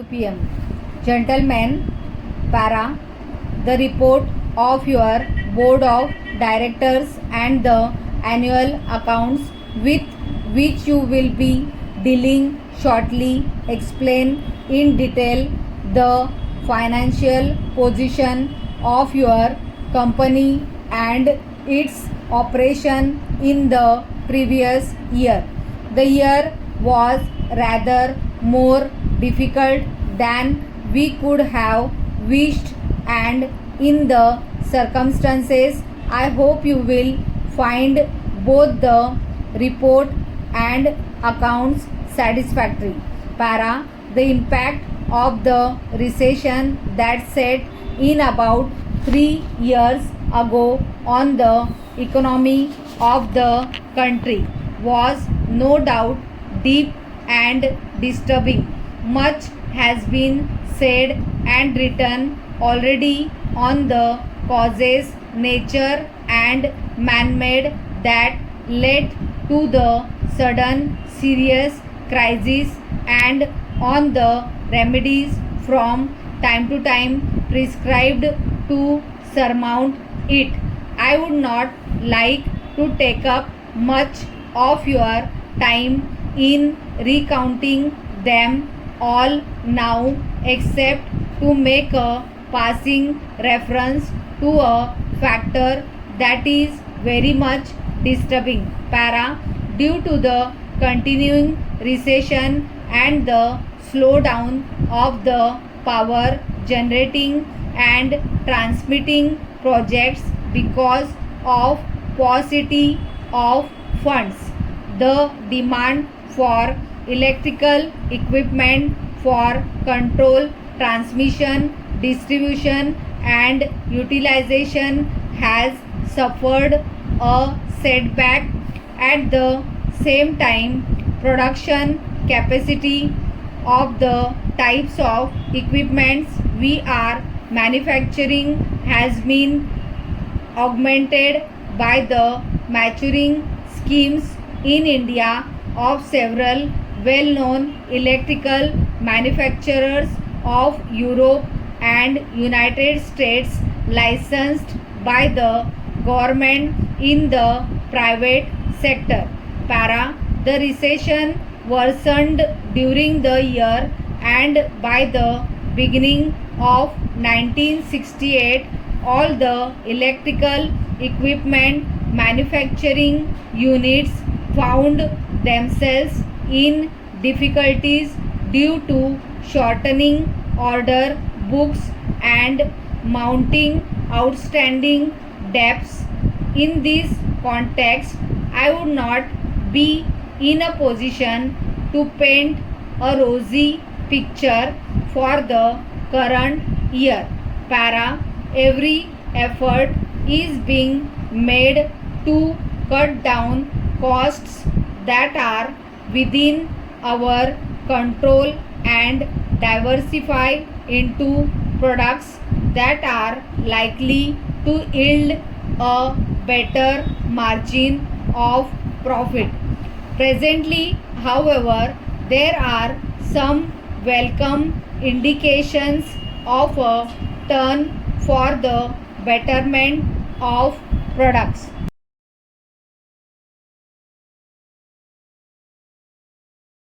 p.m. Gentlemen, Para, the report of your board of directors and the annual accounts with which you will be dealing shortly explain in detail the financial position of your company and its operation in the previous year. The year was rather more difficult than we could have wished, and in the circumstances, I hope you will find both the report and accounts satisfactory. Para, the impact of the recession that set in about 3 years ago on the economy of the country was no doubt deep and disturbing. Much has been said and written already on the causes, nature, and man made that led to the sudden serious crisis, and on the remedies from time to time prescribed to surmount it. I would not like to take up much of your time in recounting them all now, except to make a passing reference to a factor that is very much disturbing. Para, due to the continuing recession and the slowdown of the power generating and transmitting projects because of paucity of funds, the demand for electrical equipment for control, transmission, distribution, and utilization has suffered a setback. At the same time, production capacity of the types of equipments we are manufacturing has been augmented by the maturing schemes in India of several well-known electrical manufacturers of Europe and United States licensed by the government in the private sector. Para, the recession worsened during the year, and by the beginning of 1968 all the electrical equipment manufacturing units found themselves in difficulties due to shortening order books and mounting outstanding debts. In this context, I would not be in a position to paint a rosy picture for the current year. Para, every effort is being made to cut down costs that are within our control and diversify into products that are likely to yield a better margin of profit. Presently, however, there are some welcome indications of a turn for the betterment of products.